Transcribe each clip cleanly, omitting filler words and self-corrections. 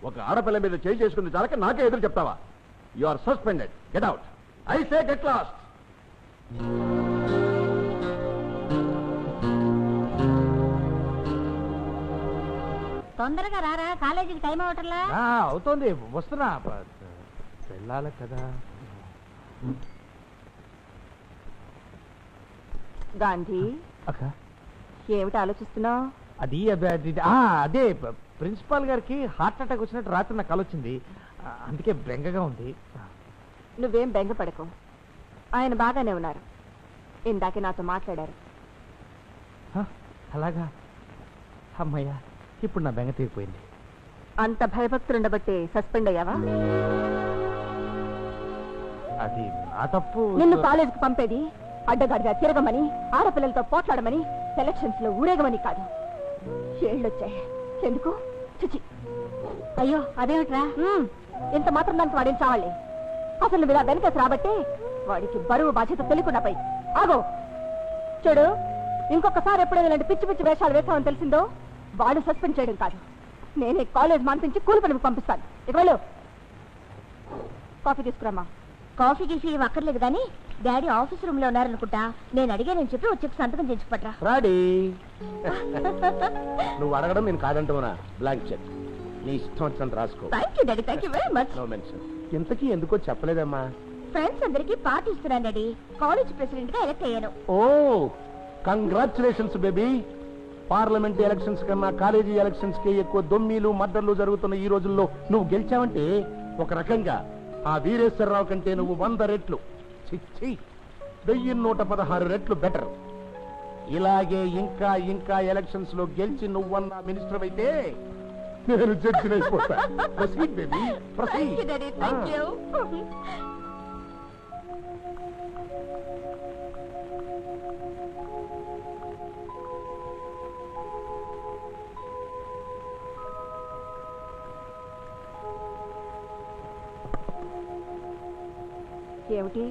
ఒక ఆడపిల్ల మీద చేయి చేసుకుంది చాలక నాకే ఎదురు చెప్తావా? You are suspended. Get out. I say get lost. తొందరగా రారా, కాలేజీకి టైం అవటంలా. అవుతోంది, వస్తున్నా. వెళ్ళాలి కదా. గాంధీ, అక్క ఏమిటి ఆలోచిస్తున్నావు? అదే ప్రిన్సిపాల్ గారికి హార్ట్ అటాక్ వచ్చినట్టు రాత్రి నాకు కల వచ్చింది. అందుకే బెంగగా ఉంది. నువ్వేం బెంగపడకు, ఆయన బాగానే ఉన్నారు. ఇందాకే నాతో మాట్లాడారు. అలాగా? అమ్మయ్యా, ఇప్పుడు నా బెంగ తీరిపోయింది. అంత భయభక్తులుండబట్టే సస్పెండ్ అయ్యావా? అది నా తప్పు. నిన్ను కాలేజీకి పంపేది అడ్డగాడిగా తిరగమని, ఆడపిల్లలతో పోట్లాడమని, సెలక్షన్స్ లో ఊరేగమని కాదు. ఏళ్ళొచ్చాయి. ఎందుకు? చిచి. అయ్యో అదేమిట్రా? ఇంత మాత్రం దానికి వాడేం చావాలి. అసలు నువ్వు ఇలా వెనకేసి రాబట్టే వాడికి బరువు బాధ్యత తెలియకుండా పోయి. ఆగో చూడు, ఇంకొకసారి ఎప్పుడైనా ఇలాంటి పిచ్చి పిచ్చి వేషాలు వేసామని తెలిసిందో వాడు సస్పెండ్ చేయడం కాదు, నేనే కాలేజ్ మాన్పించి కూలి పనికి పంపిస్తాను. ఇక వెళ్ళు. కాఫీ తీసుకురామా. కాఫీ గీఫీ అక్కర్లేదు కానీ డాడీ ఆఫీస్ రూమ్ లో ఉన్నారనుకుంటా. నేను అడిగానని చెప్పి వచ్చి సంతకం చేయించుపట్రా. రాడీ, నువ్వు అడగడం నేను కాదంటున్నా. బ్లాంక్ చెక్ నీ ఇష్టం వచ్చినంత రాసుకో. Thank you daddy, thank you very much. No mention. ఇంతకీ ఎందుకో చెప్పలేదమ్మా? ఫ్రెండ్స్ అందరికి పార్టీ ఇస్తున్నాను డాడీ. కాలేజ్ ప్రెసిడెంట్ గా ఎలక్ట్ అయ్యాను. Oh congratulations baby. Parliament elections కన్నా కాలేజీ ఎలక్షన్స్ కి ఎక్కువ దొమ్మీలు మర్డర్లు జరుగుతున్న ఈ రోజుల్లో నువ్వు గెలిచావంటే ఒక రకంగా ఆ వీరేశ్వరరావు కంటే నువ్వు 100 రెట్లు, 1116 రెట్లు బెటర్. ఇలాగే ఇంకా ఇంకా ఎలక్షన్స్ లో గెలిచి నువ్వన్న మినిస్టర్ అయితే నేను జడ్జిని అయిపోతా. Proceed baby, proceed. ఏమిటి?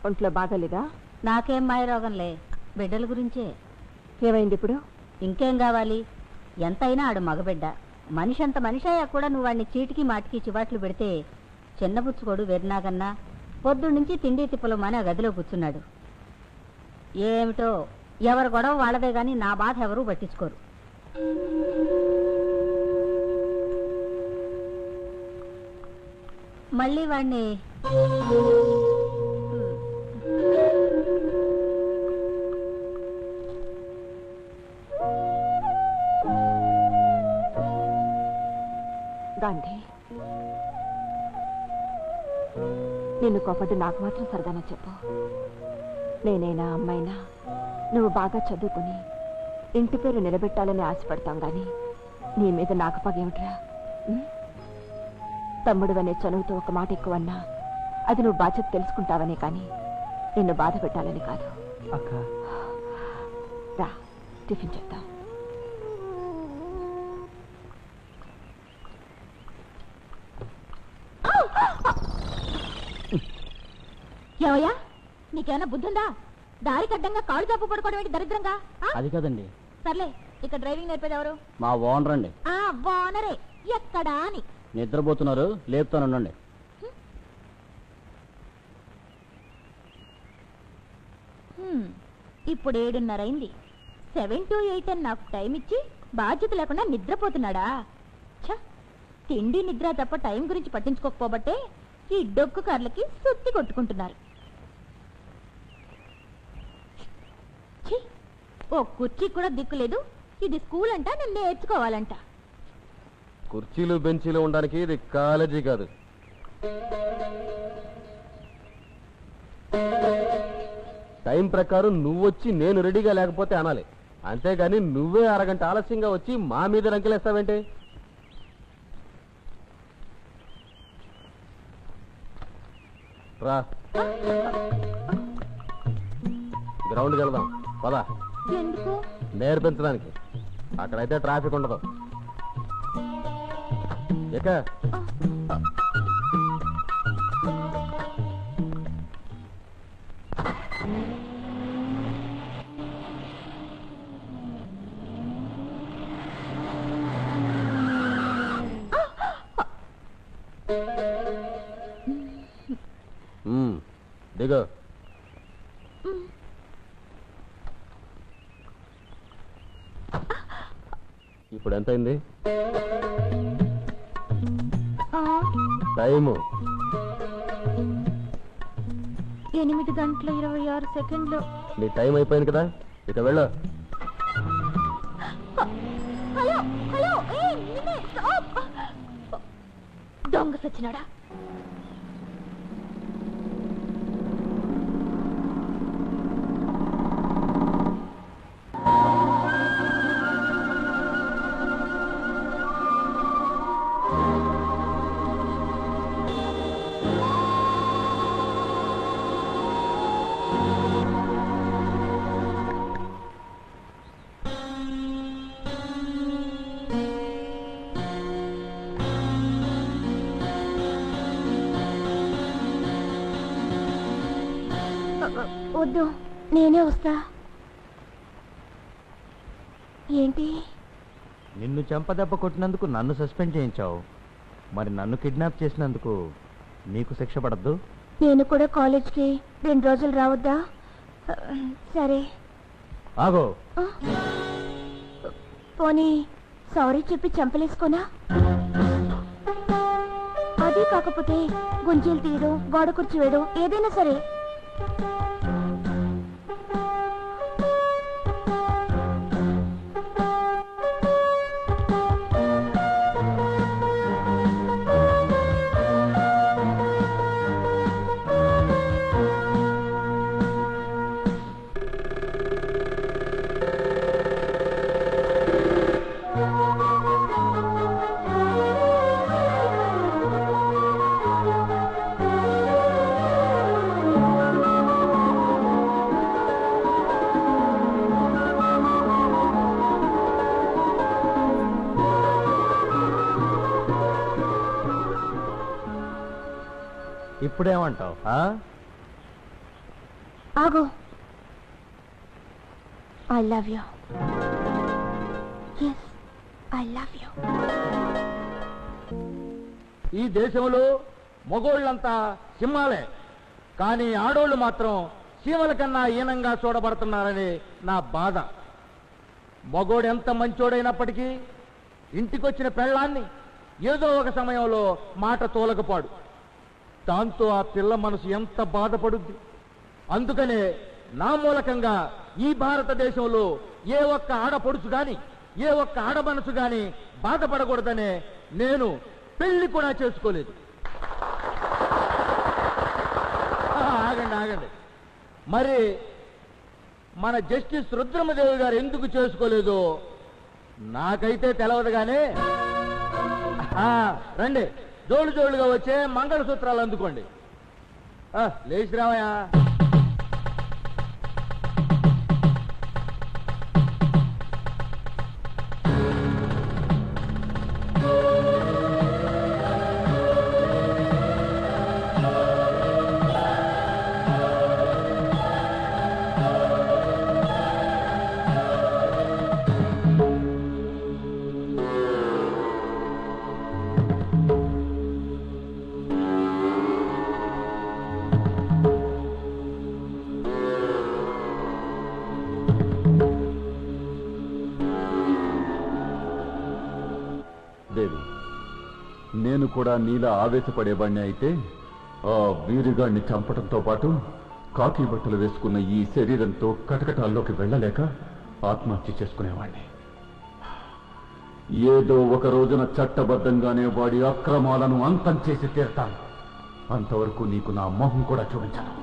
ఒంట్లో బాగాలేదా? నాకేం మాయరోగంలే, బిడ్డల గురించే. ఏమైంది ఇప్పుడు? ఇంకేం కావాలి? ఎంతైనా ఆడు మగబిడ్డ. మనిషి అంత మనిషి అయ్యా కూడా నువ్వు వాడిని చీటికి మాటికి చివాట్లు పెడితే చిన్నబుచ్చుకోడు వెర్నాగన్నా పొద్దున్నుంచి తిండి తిప్పలు మాని ఆ గదిలో కూర్చున్నాడు. ఏమిటో ఎవరు గొడవ వాళ్ళదే గాని నా బాధ ఎవరూ పట్టించుకోరు. మళ్ళీ వాడిని గాంధీ, నిన్ను కోపడ్డు నాకు మాత్రం సరదానా చెప్పు. నేనైనా అమ్మైనా నువ్వు బాగా చదువుకుని ఇంటి పేరు నిలబెట్టాలని ఆశపడతాం గాని నీ మీద నాకు పగేమిట్రా? తమ్ముడువనే చనువుతో ఒక మాట ఎక్కువన్నా అది నువ్వు బాధ్యత తెలుసుకుంటావనే కానీ నిన్ను బాధ పెట్టాలని కాదు. రా, టిఫిన్ చేద్దాం. ఏవయ్యా, నీకేమైనా బుద్ధుందా? దారి కడ్డంగా కాళ్ళు చాపు పడుకోవడం ఏంటి దరిద్రంగా? అది కదండి. సర్లే, ఇక్కడ డ్రైవింగ్ నేర్పేది ఎవరు? మా ఓనర్ అండి. ఓనరే. ఎక్కడా అని నిద్రపోతున్నారు, లేపుతానుండండి. ఇప్పుడు 7:30 అయింది. 7 to 8 అని నాకు టైం ఇచ్చి బాధ్యత లేకుండా నిద్రపోతున్నాడా? ఛ, తిండి నిద్ర తప్ప టైం గురించి పట్టించుకోకపోబట్టే ఈ డొక్కు కార్లకి సుత్తి కొట్టుకుంటున్నారు. ఓ కుర్చీ కూడా దిక్కులేదు. ఇది స్కూల్ అంట, నేను నేర్చుకోవాలంట. కుర్చీలు బెంచీలు ఉండడానికి ఇది కాలేజీ కాదు. టైం ప్రకారం నువ్వొచ్చి నేను రెడీగా లేకపోతే అనాలి, అంతేగాని నువ్వే అరగంట ఆలస్యంగా వచ్చి మా మీద రంకెలేస్తావేంటి? రా, గ్రౌండ్కి వెళ్దాం పదా. ఎందుకు? నేర్పించడానికి. అక్కడైతే ట్రాఫిక్ ఉండదు. ఇక ఇదిగో ఇప్పుడు ఎంత అయింది టైము 8:26 నీ టైం అయిపోయింది కదా ఇక వెళ్ళు హలో హలో దొంగ సచ్చినాడా వద్దు నేనే వస్తా ఏంటి నిన్ను చెంపదెబ్బ కొట్టినందుకు నన్ను సస్పెండ్ చేయించావు మరి నన్ను కిడ్నాప్ చేసినందుకు నీకు శిక్ష పడద్దు నేను కూడా కాలేజ్కి 2 రోజులు రావద్దా సరే ఆగో పోనీ సారీ చెప్పి చంపలేసుకోనా అది కాకపోతే గుంజీలు తీయడం గోడ కూర్చోవేయడం ఏదైనా సరే ఇప్పుడేమంటావు ఆగు I love you yes I love you ఈ దేశంలో మగోళ్ళంతా సింహాలే కానీ ఆడోళ్ళు మాత్రం చీమల కన్నా హీనంగా చూడబడుతున్నారని నా బాధ మగోడు ఎంత మంచోడైనప్పటికీ ఇంటికొచ్చిన పెళ్ళాన్ని ఏదో ఒక సమయంలో మాట తోలకపోడు దాంతో ఆ పిల్ల మనసు ఎంత బాధపడుద్ది అందుకనే నా మూలకంగా ఈ భారతదేశంలో ఏ ఒక్క ఆడపడుచు గాని ఏ ఒక్క ఆడమనసు గాని బాధపడకూడదనే నేను పెళ్లి కూడా చేసుకోలేదు ఆగండి ఆగండి మరి మన జస్టిస్ రుద్రమదేవి గారు ఎందుకు చేసుకోలేదో నాకైతే తెలవదు గానీ రండి జోళ్ళు జోళ్ళుగా వచ్చే మంగళసూత్రాలు అందుకోండి లేచి రావయా దేవి నేను కూడా నీలా ఆవేశపడేవాణ్ణి అయితే ఆ వీరుగాడిని చంపడంతో పాటు కాకి బట్టలు వేసుకున్న ఈ శరీరంతో కటకటాల్లోకి వెళ్ళలేక ఆత్మహత్య చేసుకునేవాణ్ణి ఏదో ఒక రోజున చట్టబద్ధంగానే వాడి అక్రమాలను అంతం చేసి తీరుతాను అంతవరకు నీకు నా మొహం కూడా చూపించను